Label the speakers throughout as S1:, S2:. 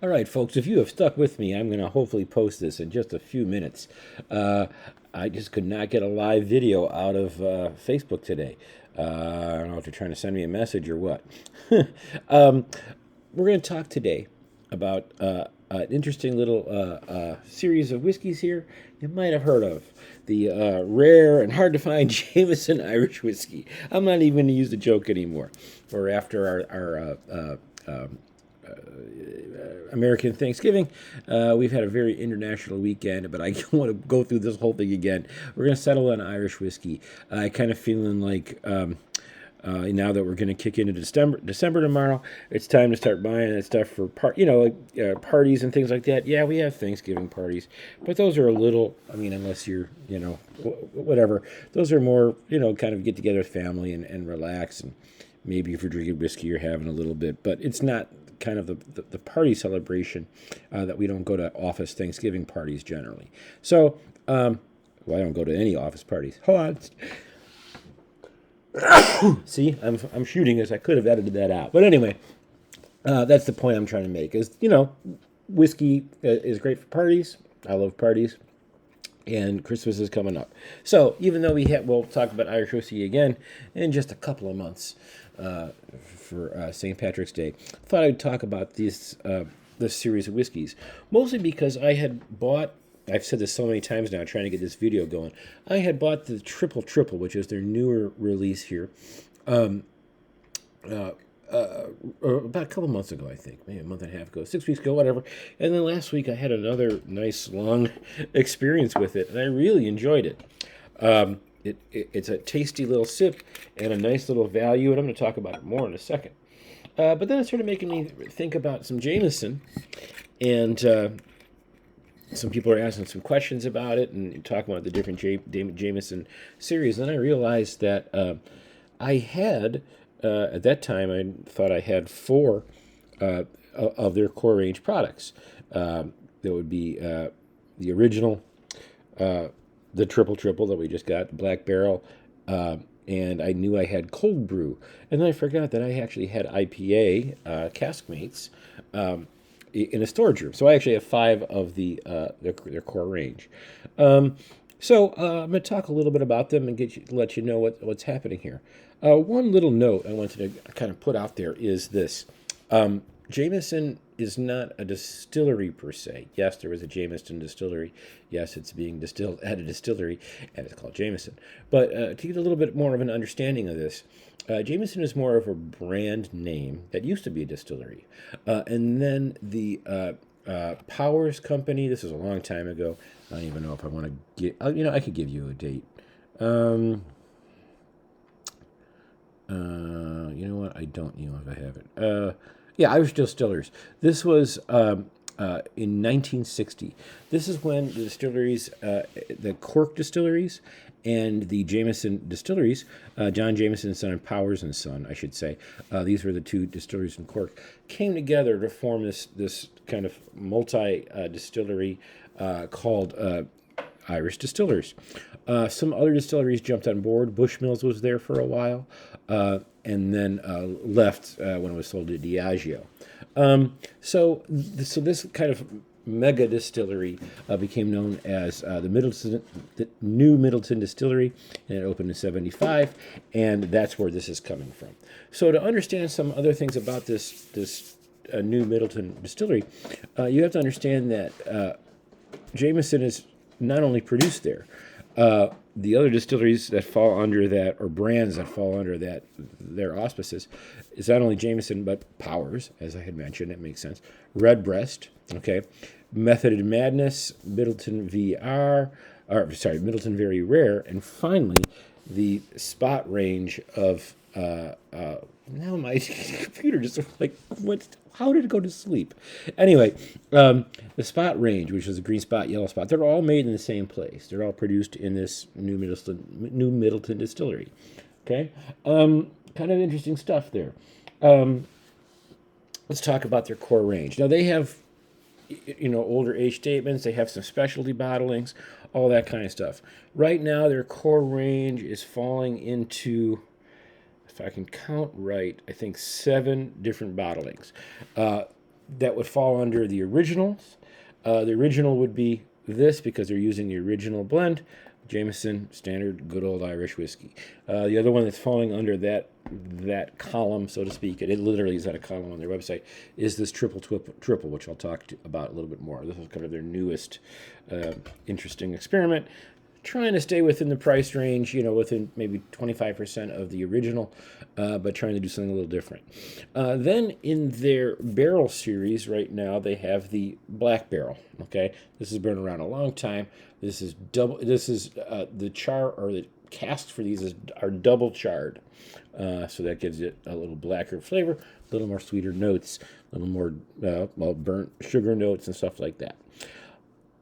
S1: All right, folks, if you have stuck with me, I'm going to hopefully post this in just a few minutes. Uh, I just could not get a live video out of Facebook today. I don't know if they're trying to send me a message or what. um, we're going to talk today about an interesting little series of whiskeys here you might have heard of. The rare and hard to find Jameson Irish whiskey. I'm not even going to use the joke anymore. We're after our American Thanksgiving. We've had a very international weekend, but I don't want to go through this whole thing again. We're going to settle on Irish whiskey. I kind of feeling like now that we're going to kick into December tomorrow, it's time to start buying that stuff for parties and things like that. Yeah, we have Thanksgiving parties, but those are a little. I mean, unless you're whatever, those are more kind of get together with family and relax, and maybe if you're drinking whiskey, you're having a little bit, but it's not kind of the party celebration that we don't go to office Thanksgiving parties generally. So, well, I don't go to any office parties. Hold on. See, I'm shooting this. I could have edited that out. But anyway, that's the point I'm trying to make is, whiskey is great for parties. I love parties. And Christmas is coming up. So even though we'll talk about Irish whiskey again in just a couple of months for St. Patrick's Day, I thought I'd talk about this series of whiskeys. Mostly because I had bought, I've said this so many times now, trying to get this video going. I had bought the Triple Triple, which is their newer release here, about a couple months ago, I think, maybe a month and a half ago, 6 weeks ago, whatever. And then last week I had another nice long experience with it, and I really enjoyed it. It's a tasty little sip and a nice little value, and I'm going to talk about it more in a second. But then it started making me think about some Jameson, and some people are asking some questions about it and talking about the different Jameson series. And then I realized that I had, at that time, I thought I had 4 of their core range products. That would be the original, the Triple Triple that we just got, the Black Barrel, and I knew I had Cold Brew. And then I forgot that I actually had IPA, Caskmates, in a storage room. So I actually have 5 of their core range. So I'm going to talk a little bit about them and let you know what's happening here. One little note I wanted to kind of put out there is this. Jameson is not a distillery per se. Yes, there is a Jameson distillery. Yes, it's being distilled at a distillery, and it's called Jameson. But to get a little bit more of an understanding of this, Jameson is more of a brand name that used to be a distillery. And then the Powers Company, this was a long time ago. I don't even know if I want to get, I could give you a date. You know what? I don't know if I have it. Yeah, Irish Distillers. This was in 1960. This is when the distilleries, the Cork distilleries, and the Jameson distilleries, John Jameson Son and Powers and Son, I should say, these were the 2 distilleries in Cork, came together to form this kind of multi-distillery called Irish Distillers. Some other distilleries jumped on board. Bushmills was there for a while, and then left when it was sold to Diageo. So this kind of mega distillery became known as the New Middleton Distillery, and it opened in '75, and that's where this is coming from. So to understand some other things about this New Middleton Distillery, you have to understand that Jameson is not only produced there. The other distilleries that fall under that, or brands that fall under that, their auspices, is not only Jameson, but Powers, as I had mentioned, it makes sense. Redbreast, okay, Method and Madness, Middleton Middleton Very Rare, and finally, the Spot range of, now my computer just like, how did it go to sleep? Anyway, the Spot range, which is a green spot, yellow spot, they're all made in the same place. They're all produced in this New Middleton distillery. Okay? Kind of interesting stuff there. Let's talk about their core range. Now, they have, older age statements. They have some specialty bottlings, all that kind of stuff. Right now, their core range is falling into, if I can count right, I think 7 different bottlings. that would fall under the originals. The original would be this because they're using the original blend, Jameson Standard Good Old Irish Whiskey. The other one that's falling under that column, so to speak, it literally is at a column on their website, is this triple, which I'll talk about a little bit more. This is kind of their newest interesting experiment, trying to stay within the price range, within maybe 25% of the original, but trying to do something a little different. Then in their barrel series right now, they have the black barrel. Okay, this has been around a long time. This is double. This is the char or the casks for these are double charred, so that gives it a little blacker flavor, a little more sweeter notes, a little more burnt sugar notes and stuff like that.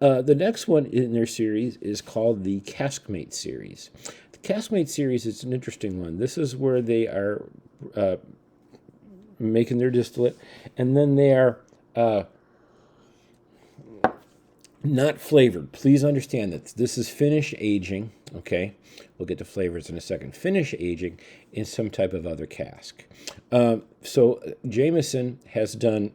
S1: The next one in their series is called the Caskmates series. The Caskmates series is an interesting one. This is where they are making their distillate, and then they are not flavored. Please understand that this is finish aging, okay? We'll get to flavors in a second. Finish aging in some type of other cask. So Jameson has done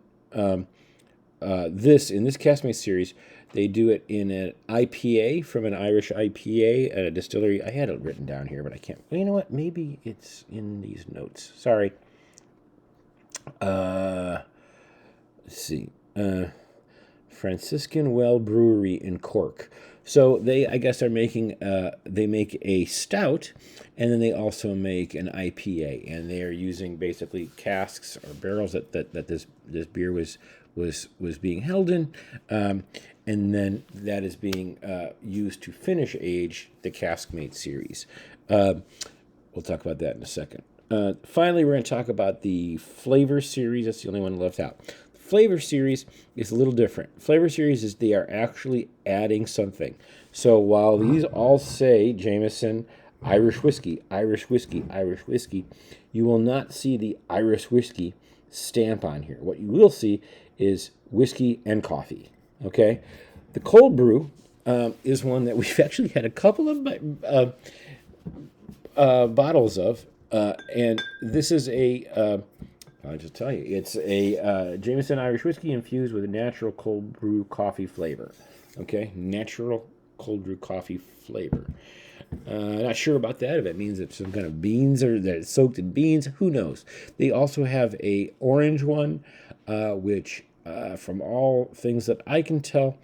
S1: this in this Caskmates series. They do it in an IPA from an Irish IPA at a distillery. I had it written down here, but I can't. Well, you know what? Maybe it's in these notes. Sorry. Let's see. Franciscan Well Brewery in Cork. So they, I guess, are making. They make a stout, and then they also make an IPA, and they are using basically casks or barrels that this beer was being held in, and then that is being used to finish age the Caskmates series. We'll talk about that in a second. Finally, we're going to talk about the flavor series. That's the only one left out. The flavor series is a little different. Flavor series is they are actually adding something. So while these all say Jameson Irish whiskey, Irish whiskey, Irish whiskey, you will not see the Irish whiskey stamp on here. What you will see is whiskey and coffee. Okay, the Cold Brew is one that we've actually had a couple of bottles of, and this is I'll just tell you, it's a Jameson Irish whiskey infused with a natural cold brew coffee flavor. Okay, natural cold brew coffee flavor. Not sure about that, if it means it's some kind of beans or that it's soaked in beans. Who knows? They also have a orange one, which, from all things that I can tell,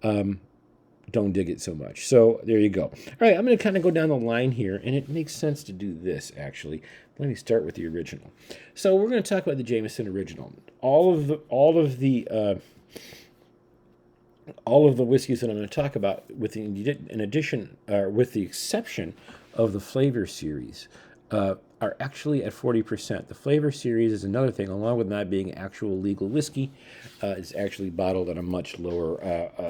S1: don't dig it so much. So there you go. All right, I'm going to kind of go down the line here, and it makes sense to do this, actually. Let me start with the original. So we're going to talk about the Jameson original. All of the whiskeys that I'm going to talk about, with the exception of the flavor series, are actually at 40%. The flavor series is another thing, along with not being actual legal whiskey, it's actually bottled at a much lower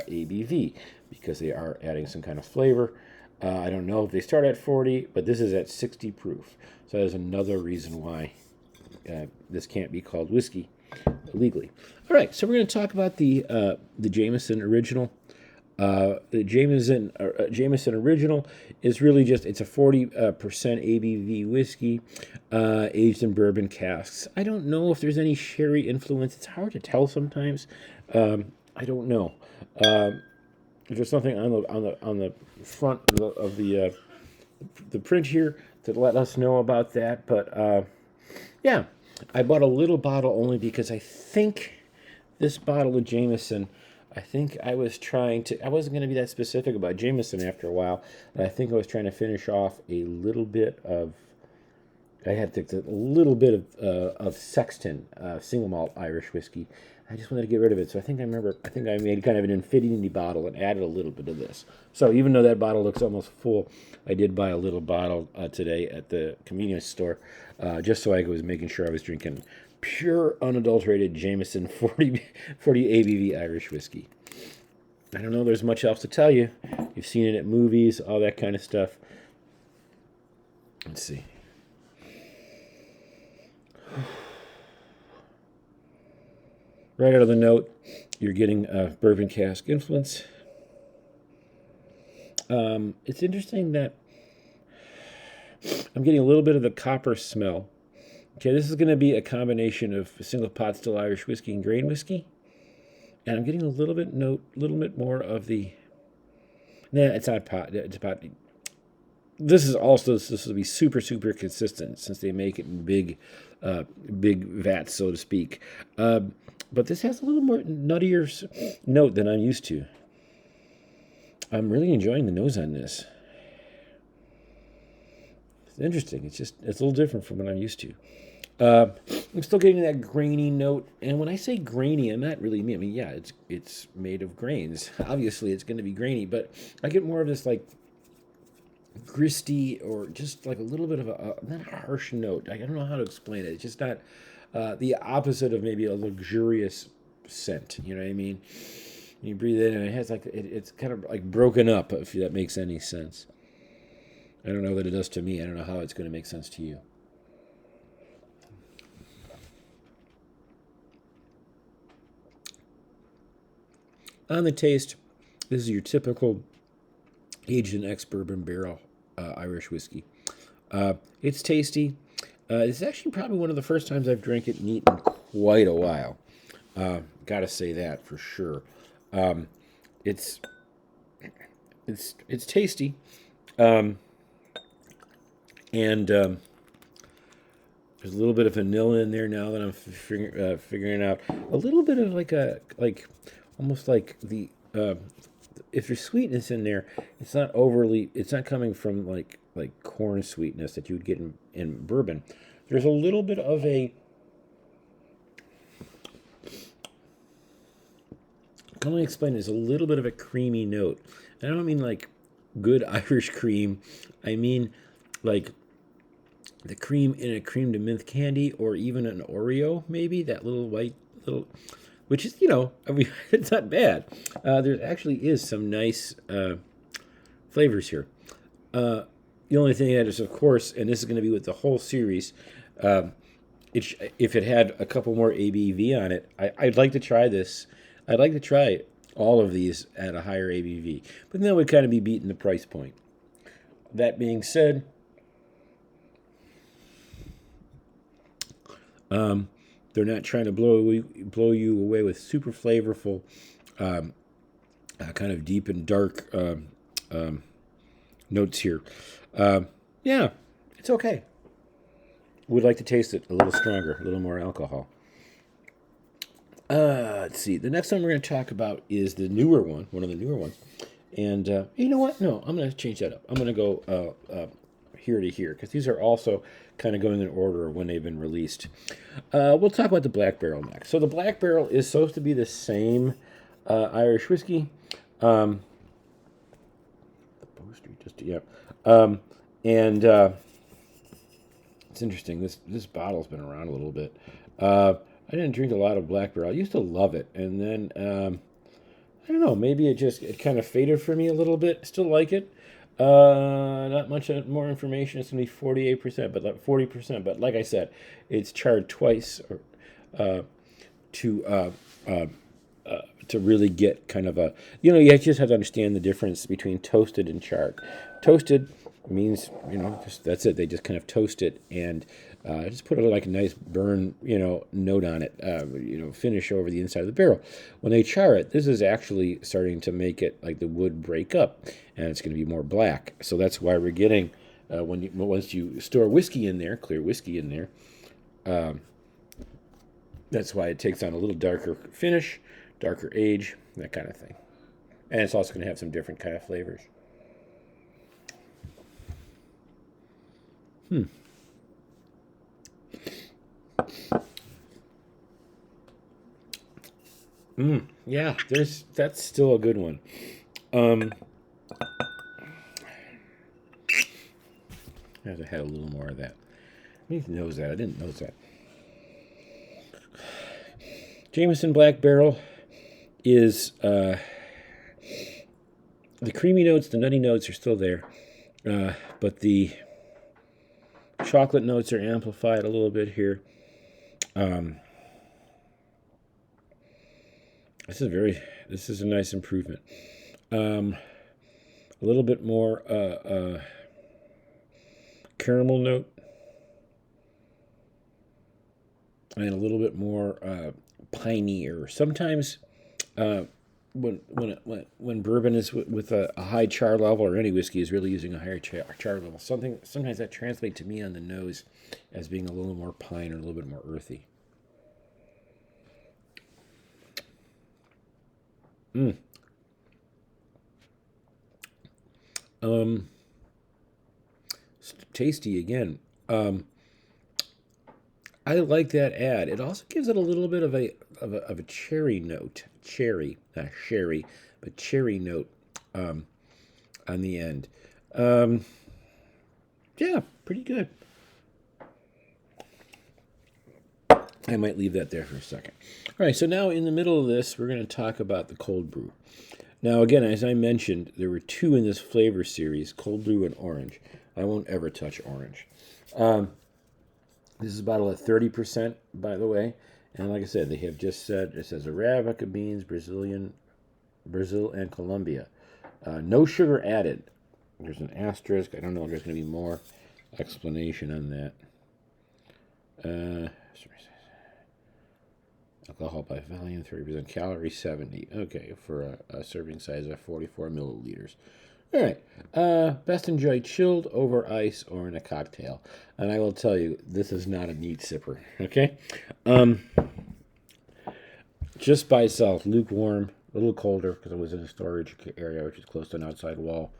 S1: ABV because they are adding some kind of flavor. I don't know if they start at 40, but this is at 60 proof. So that is another reason why this can't be called whiskey legally. All right, so we're going to talk about the Jameson original. The Jameson original is really just, it's a 40% ABV whiskey aged in bourbon casks. I don't know if there's any sherry influence. It's hard to tell sometimes. I don't know. There's something on the front of the print here to let us know about that. But yeah, I bought a little bottle only because I think this bottle of Jameson, I think I wasn't going to be that specific about Jameson after a while, and I think I was trying to finish off a little bit of Sexton single malt Irish whiskey. I just wanted to get rid of it, so I think I made kind of an infinity bottle and added a little bit of this. So even though that bottle looks almost full, I did buy a little bottle today at the convenience store, just so I was making sure I was drinking pure, unadulterated Jameson 40 ABV Irish whiskey. I don't know there's much else to tell you. You've seen it at movies, all that kind of stuff. Let's see. Right out of the note, you're getting a bourbon cask influence. It's interesting that I'm getting a little bit of the copper smell Okay, this is going to be a combination of single pot still Irish whiskey and grain whiskey, and I'm getting a little bit more of the. Nah, it's not pot. It's pot. This will be super consistent since they make it in big vats, so to speak. But this has a little more nuttier note than I'm used to. I'm really enjoying the nose on this. It's interesting. It's a little different from what I'm used to. I'm still getting that grainy note, and when I say grainy, I'm not really mean. I mean, yeah, it's made of grains. Obviously, it's going to be grainy, but I get more of this like gristy or just like a little bit of a not a harsh note. I don't know how to explain it. It's just not the opposite of maybe a luxurious scent. You know what I mean? You breathe it in, and it has like it's kind of like broken up. If that makes any sense. I don't know that it does to me. I don't know how it's going to make sense to you. On the taste, this is your typical aged in ex-bourbon barrel Irish whiskey. It's tasty. It's actually probably one of the first times I've drank it neat in quite a while. Gotta say that for sure. It's tasty, and there's a little bit of vanilla in there now that I'm figuring out. A little bit of almost like the if there's sweetness in there, it's not overly. It's not coming from like corn sweetness that you would get in bourbon. There's a little bit of a. Let me explain. There's a little bit of a creamy note. I don't mean like good Irish cream. I mean like the cream in a cream to mint candy, or even an Oreo, maybe that little white little. Which is, I mean, it's not bad. There actually is some nice flavors here. The only thing that is, of course, and this is going to be with the whole series, if it had a couple more ABV on it, I'd like to try this. I'd like to try all of these at a higher ABV. But then that would kind of be beating the price point. That being said, they're not trying to blow you away with super flavorful, kind of deep and dark notes here. Yeah, it's okay. Would like to taste it a little stronger, a little more alcohol. Let's see. The next one we're going to talk about is the newer one of the newer ones. And you know what? No, I'm going to change that up. I'm going to go here to here, because these are also kind of going in order of when they've been released. We'll talk about the Black Barrel next. So the Black Barrel is supposed to be the same Irish whiskey. The poster, and it's interesting. This bottle's been around a little bit. I didn't drink a lot of Black Barrel. I used to love it, and then I don't know. Maybe it kind of faded for me a little bit. Still like it. Not much more information. It's gonna be 48%, but 40%. But like I said, it's charred twice, to really get kind of a. You just have to understand the difference between toasted and charred. Toasted means just that's it. They just kind of toast it and just put a nice burn note on it. Finish over the inside of the barrel. When they char it, this is actually starting to make it like the wood break up, and it's going to be more black. So that's why we're getting once you store whiskey in there, clear whiskey in there. That's why it takes on a little darker finish, darker age, that kind of thing, and it's also going to have some different kind of flavors. Yeah, that's still a good one. I have to have a little more of that. I didn't know that. I didn't know that. Jameson Black Barrel is the creamy notes, the nutty notes are still there, but the chocolate notes are amplified a little bit here. This is a nice improvement. A little bit more caramel note. and a little bit more piney. Sometimes when bourbon is with a high char level, or any whiskey is really using a higher char level, sometimes that translates to me on the nose as being a little more pine or a little bit more earthy. Tasty again. I like that add. It also gives it a little bit of a cherry note, not sherry, but cherry note on the end. Um, yeah, pretty good. I might leave that there for a second. All right, so now in the middle of this, we're going to talk about the cold brew. Now, again, as I mentioned, there were two in this flavor series, cold brew and orange. I won't ever touch orange. This is a bottle at 30%, by the way. And like I said, they have just said, it says Arabica beans, Brazil, and Colombia. No sugar added. There's an asterisk. I don't know if there's going to be more explanation on that. Alcohol by volume, 30%. Calories, 70. Okay, for a serving size of 44 milliliters. All right. Best enjoyed chilled, over ice, or in a cocktail. And I will tell you, this is not a neat sipper. Okay? Just by itself, lukewarm, a little colder because it was in a storage area, which is close to an outside wall.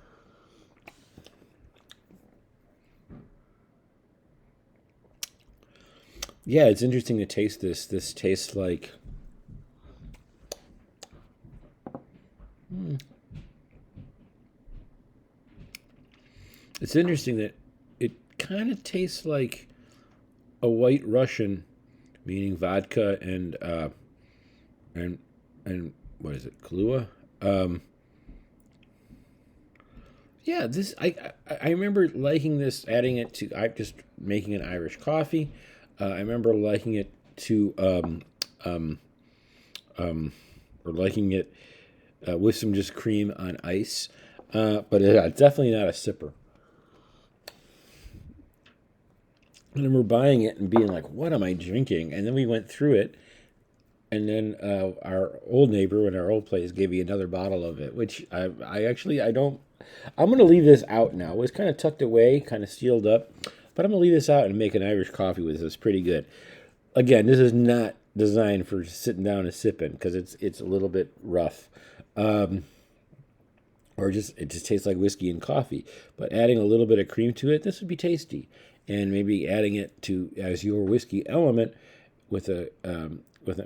S1: Yeah, it's interesting to taste this. This tastes like... It's interesting that it kind of tastes like a White Russian, meaning vodka and what is it, Kahlua? Yeah, this I remember liking this, adding it to I just making an Irish coffee. I remember liking it to or liking it with some just cream on ice, but it's definitely not a sipper. I remember buying it and being like, "What am I drinking?" And then we went through it, and then our old neighbor in our old place gave me another bottle of it, which I actually I don't. I'm gonna leave this out now. It was kind of tucked away, kind of sealed up, but I'm gonna leave this out and make an Irish coffee with this. It's pretty good. Again, this is not designed for sitting down and sipping because it's a little bit rough. Or just it just tastes like whiskey and coffee. But adding a little bit of cream to it, this would be tasty. And maybe adding it to as your whiskey element with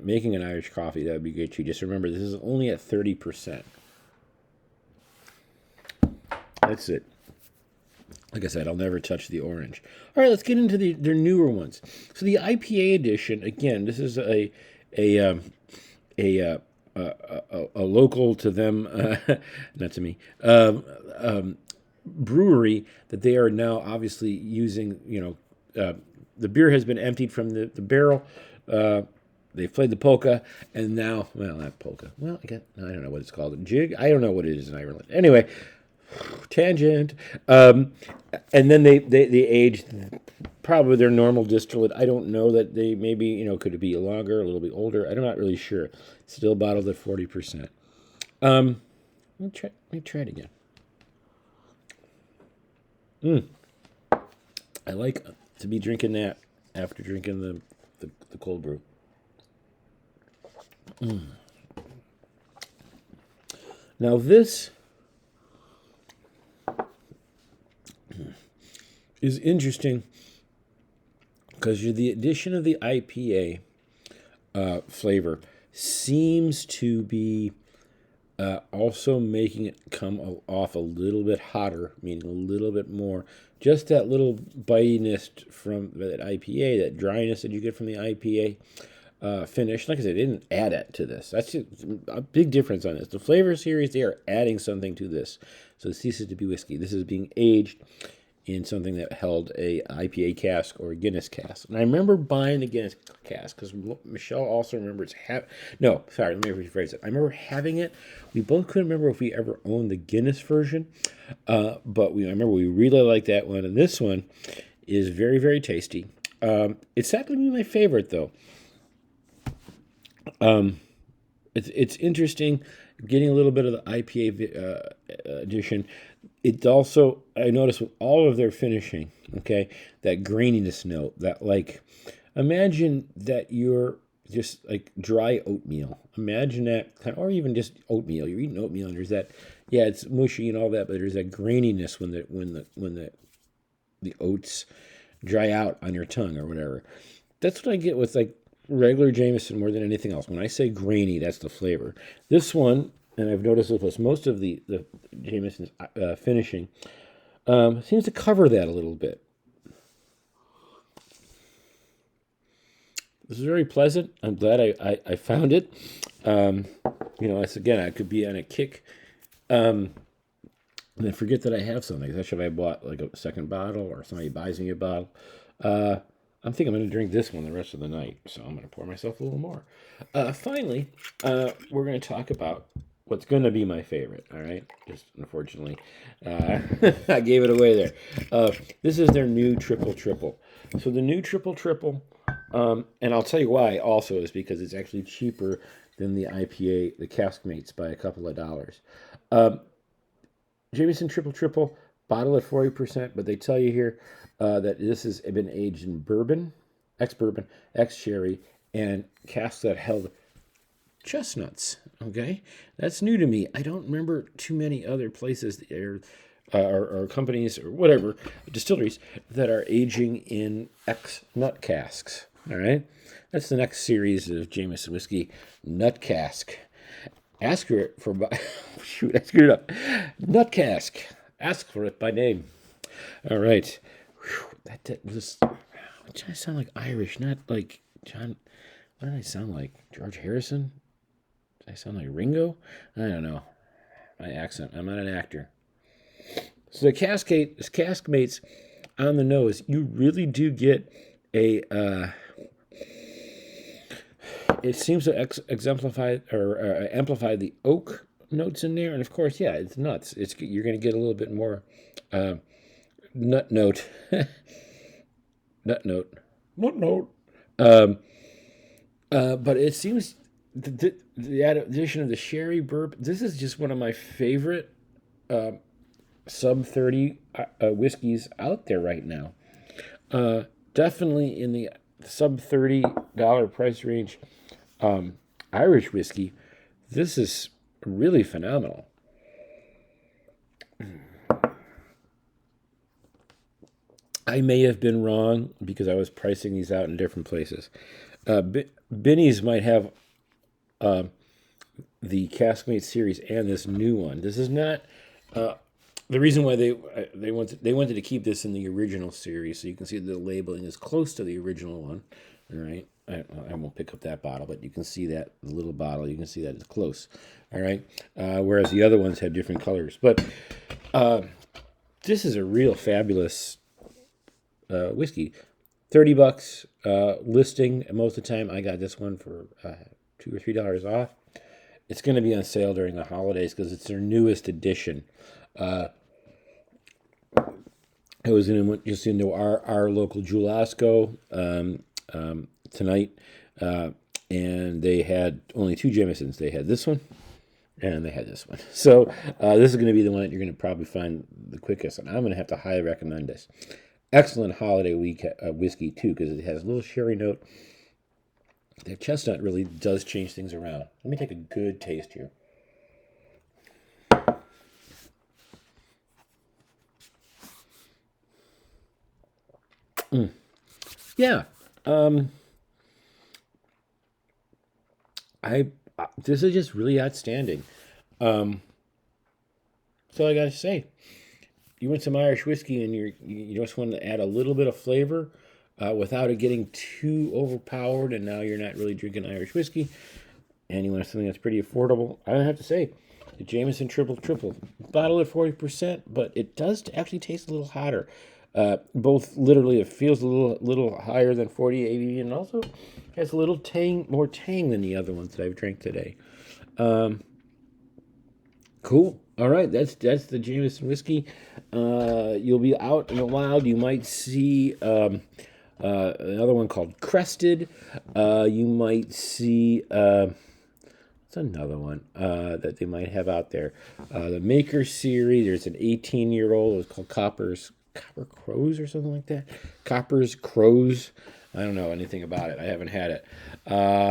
S1: making an Irish coffee, that would be good too. Just remember, this is only at 30%. That's it. Like I said, I'll never touch the orange. All right, let's get into their newer ones. So the IPA edition, again, this is a local to them, not to me, brewery that they are now obviously using. The beer has been emptied from the barrel. They've played the polka, and now, well, not polka. Well, I don't know what it's called. A jig? I don't know what it is in Ireland. Anyway, tangent. And then they aged probably their normal distillate. I don't know that they maybe, could it be longer, a little bit older? I'm not really sure. Still bottled at 40%. Let me try it again. I like to be drinking that after drinking the cold brew. Now this is interesting because the addition of the IPA flavor seems to be also making it come off a little bit hotter, meaning a little bit more. Just that little bitiness from that IPA, that dryness that you get from the IPA finish. Like I said, they didn't add it to this. That's just a big difference on this. The flavor series, they are adding something to this. So it ceases to be whiskey. This is being aged in something that held a IPA cask or a Guinness cask. And I remember buying the Guinness cask because Michelle also remembers let me rephrase it. I remember having it. We both couldn't remember if we ever owned the Guinness version, but I remember we really liked that one. And this one is very, very tasty. It's not going to be my favorite, though. It's interesting getting a little bit of the IPA addition. It also, I noticed with all of their finishing, okay, that graininess note, that like, imagine that you're just like dry oatmeal. Imagine that, or even just oatmeal. You're eating oatmeal, and there's that, yeah, it's mushy and all that, but there's that graininess when the oats dry out on your tongue or whatever. That's what I get with like regular Jameson more than anything else. When I say grainy, that's the flavor. This one, and I've noticed with most of the Jameson's finishing, seems to cover that a little bit. This is very pleasant. I'm glad I found it. It's again, I could be on a kick. And then forget that I have something. Especially if I bought like a second bottle or somebody buys me a bottle. I'm thinking I'm going to drink this one the rest of the night. So I'm going to pour myself a little more. Finally, we're going to talk about what's going to be my favorite. All right. Just unfortunately, I gave it away there. This is their new triple triple. So the new triple triple, and I'll tell you why also is because it's actually cheaper than the IPA, the Caskmates, by a couple of dollars. Jameson Triple Triple, bottle at 40%, but they tell you here that this has been aged in bourbon, ex-bourbon, ex-sherry, and casks that held chestnuts. Okay? That's new to me. I don't remember too many other places or companies or whatever, distilleries, that are aging in ex-nut casks. All right? That's the next series of Jameson whiskey, Nut Cask. Ask her for shoot, I screwed up. Nut Cask. Ask for it by name. All right. Whew, that was. I sound like Irish, not like John. What did I sound like? George Harrison? Did I sound like Ringo? I don't know. My accent. I'm not an actor. So the Caskmates on the nose, you really do get a. It seems to exemplify or amplify the oak notes in there, and of course, yeah, it's nuts. You're going to get a little bit more nut note, nut note, nut note. But it seems the addition of the sherry bourbon. This is just one of my favorite sub 30 whiskeys out there right now. Definitely in the sub $30 price range. Irish whiskey, this is really phenomenal. I may have been wrong because I was pricing these out in different places. Binny's might have the Caskmate series and this new one. This is not the reason why they wanted to keep this in the original series, so you can see the labeling is close to the original one. All right. I won't pick up that bottle, but you can see that the little bottle. You can see that it's close. All right. Whereas the other ones have different colors. But this is a real fabulous whiskey. $30 listing. And most of the time, I got this one for $2 or $3 off. It's going to be on sale during the holidays because it's their newest edition. I was just into our local Julasco tonight, and they had only two Jamesons. They had this one, and they had this one. So this is going to be the one that you're going to probably find the quickest, and I'm going to have to highly recommend this. Excellent holiday week whiskey, too, because it has a little sherry note. The chestnut really does change things around. Let me take a good taste here. Yeah. This is just really outstanding. So I gotta say, you want some Irish whiskey and you just want to add a little bit of flavor without it getting too overpowered, and now you're not really drinking Irish whiskey, and you want something that's pretty affordable. I don't have to say, the Jameson Triple Triple, bottle at 40%, but it does actually taste a little hotter. Both literally, it feels a little higher than 40 ABV, and also has a little more tang than the other ones that I've drank today. Cool. All right, that's the Jameson whiskey. You'll be out in the wild. You might see Another one called Crested. You might see, what's another one that they might have out there? The Maker series. There's an 18-year-old. It's called Copper Crows or something like that. Copper's Crows. I don't know anything about it. I haven't had it.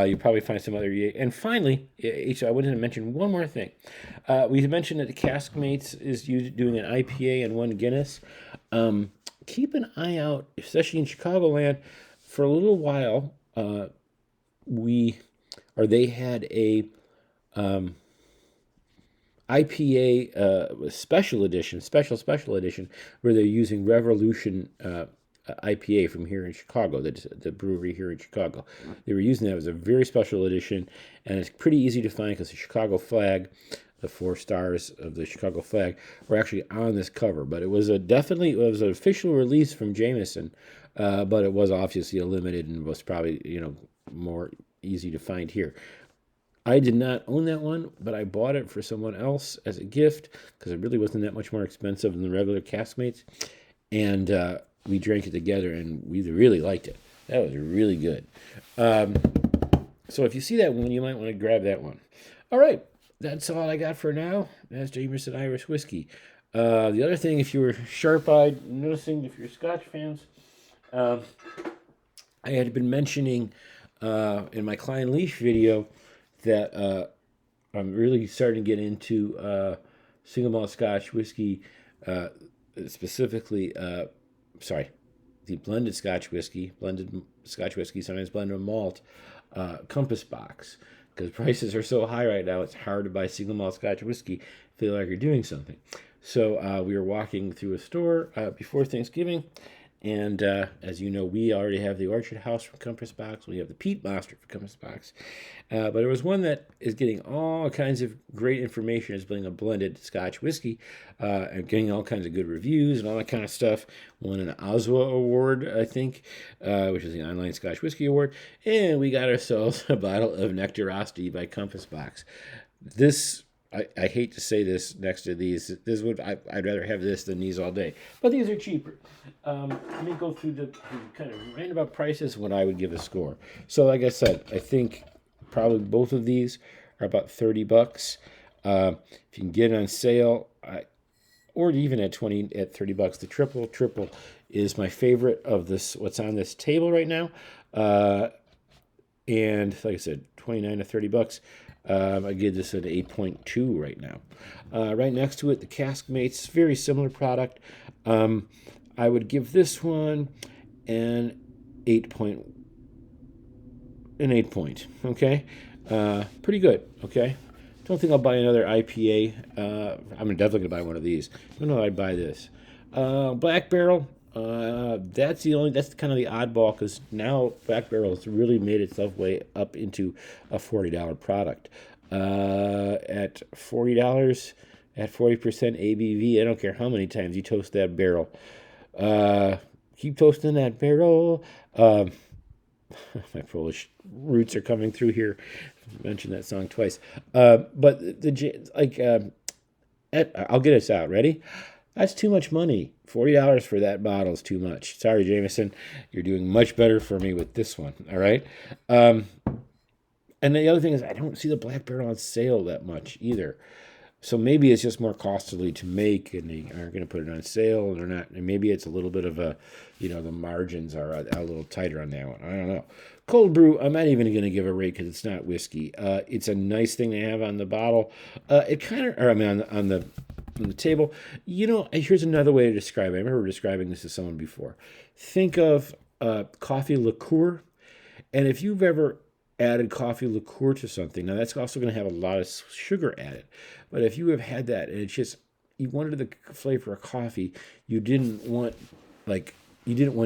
S1: You probably find some other. And finally, I wanted to mention one more thing. We mentioned that the Caskmates is doing an IPA and one Guinness. Keep an eye out, especially in Chicagoland. For a little while, they had a IPA special edition, where they're using Revolution IPA from here in Chicago, the brewery here in Chicago. They were using that as a very special edition, and it's pretty easy to find because the Chicago flag, the 4 stars of the Chicago flag, were actually on this cover. But it was an official release from Jameson, but it was obviously a limited and was probably more easy to find here. I did not own that one, but I bought it for someone else as a gift because it really wasn't that much more expensive than the regular Caskmates. And we drank it together, and we really liked it. That was really good. So if you see that one, you might want to grab that one. All right, that's all I got for now. That's Jameson Irish Whiskey. The other thing, if you were sharp-eyed, noticing if you're Scotch fans, I had been mentioning in my Klein Leaf video that I'm really starting to get into single malt Scotch whiskey, specifically, the blended Scotch whiskey, sometimes blended malt, Compass Box. Because prices are so high right now, it's hard to buy single malt Scotch whiskey, feel like you're doing something. So we were walking through a store before Thanksgiving, and as you know, we already have the Orchard House from Compass Box. We have the Peat Monster from Compass Box. But there was one that is getting all kinds of great information as being a blended Scotch whiskey and getting all kinds of good reviews and all that kind of stuff. Won an Oswa Award, I think, which is the Online Scotch Whiskey Award. And we got ourselves a bottle of Nectarosity by Compass Box. I hate to say this next to these. I'd rather have this than these all day. But these are cheaper. Let me go through the kind of roundabout prices when I would give a score. So like I said, I think probably both of these are about $30. If you can get it on sale, or even at $30, the triple is my favorite of this. What's on this table right now, and like I said, $29 to $30. I give this an 8.2 right now. Right next to it, the Caskmates, very similar product. I would give this one an 8 point. Okay? Pretty good, okay? Don't think I'll buy another IPA. I'm definitely going to buy one of these. I don't know if I'd buy this. Black Barrel, that's kind of the oddball because now Black Barrel has really made itself way up into a $40 product. At $40, at 40% ABV, I don't care how many times you toast that barrel. Keep toasting that barrel. My Polish roots are coming through here. I mentioned that song twice. But I'll get us out. Ready? That's too much money. $40 for that bottle is too much. Sorry, Jameson. You're doing much better for me with this one. All right? And the other thing is I don't see the Black Barrel on sale that much either. So maybe it's just more costly to make, and they aren't going to put it on sale, and they're not. And maybe it's a little bit of the margins are a little tighter on that one. I don't know. Cold Brew, I'm not even going to give a rate because it's not whiskey. It's a nice thing to have on the bottle. On the table. Here's another way to describe it. I remember describing this to someone before. Think of coffee liqueur, and if you've ever added coffee liqueur to something, now that's also going to have a lot of sugar added. But if you have had that and it's just you wanted the flavor of coffee, you didn't want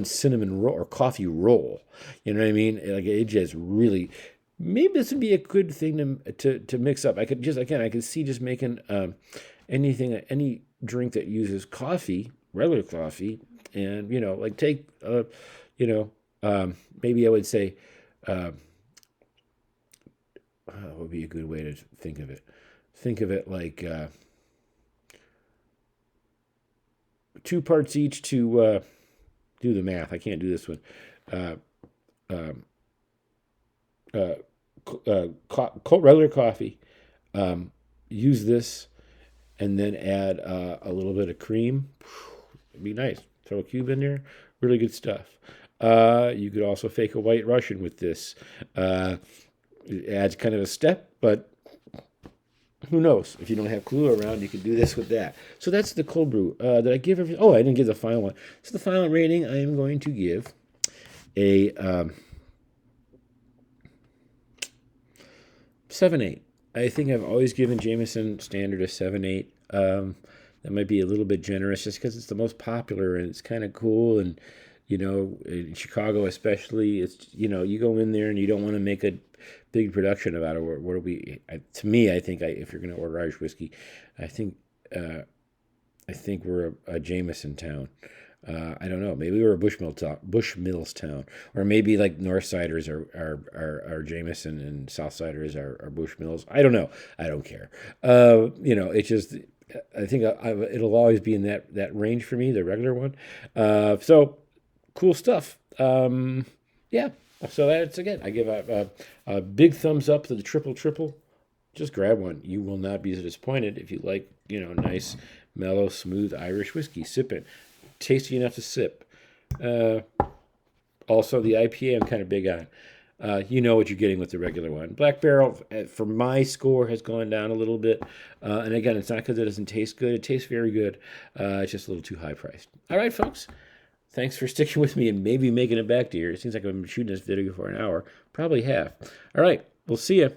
S1: cinnamon roll or coffee roll. You know what I mean? Like it just really. Maybe this would be a good thing to mix up. I could see just making any drink that uses coffee, regular coffee, and take maybe I would say what would be a good way to think of it? Think of it like 2 parts each to do the math. I can't do this one. uh, um, uh, regular coffee. Um, Use this and then add a little bit of cream. It'd be nice. Throw a cube in there. Really good stuff. You could also fake a White Russian with this. It adds kind of a step, but who knows? If you don't have Kahlua around, you can do this with that. So that's the cold brew. Did I give everything? Oh, I didn't give the final one. So the final rating, I am going to give a 7.8. I think I've always given Jameson Standard a 7.8. That might be a little bit generous just because it's the most popular and it's kind of cool. And, in Chicago especially, it's, you go in there and you don't want to make a big production about it. What do we, to me, I think if you're going to order Irish whiskey, I think we're a Jameson town. I don't know. Maybe we're a Bushmills town, or maybe like Northsiders are Jameson and Southsiders are Bushmills. I don't know. I don't care. It's just I think it'll always be in that range for me, the regular one. So cool stuff. Yeah. So that's again. I give a big thumbs up to the triple. Just grab one. You will not be disappointed if you like nice, mellow, smooth Irish whiskey. Sip it. Tasty enough to sip. Also, the IPA I'm kind of big on. You know what you're getting with the regular one. Black Barrel, for my score, has gone down a little bit. And again, it's not because it doesn't taste good. It tastes very good. It's just a little too high priced. All right, folks. Thanks for sticking with me and maybe making it back to here. It seems like I've been shooting this video for an hour. Probably have. All right. We'll see you.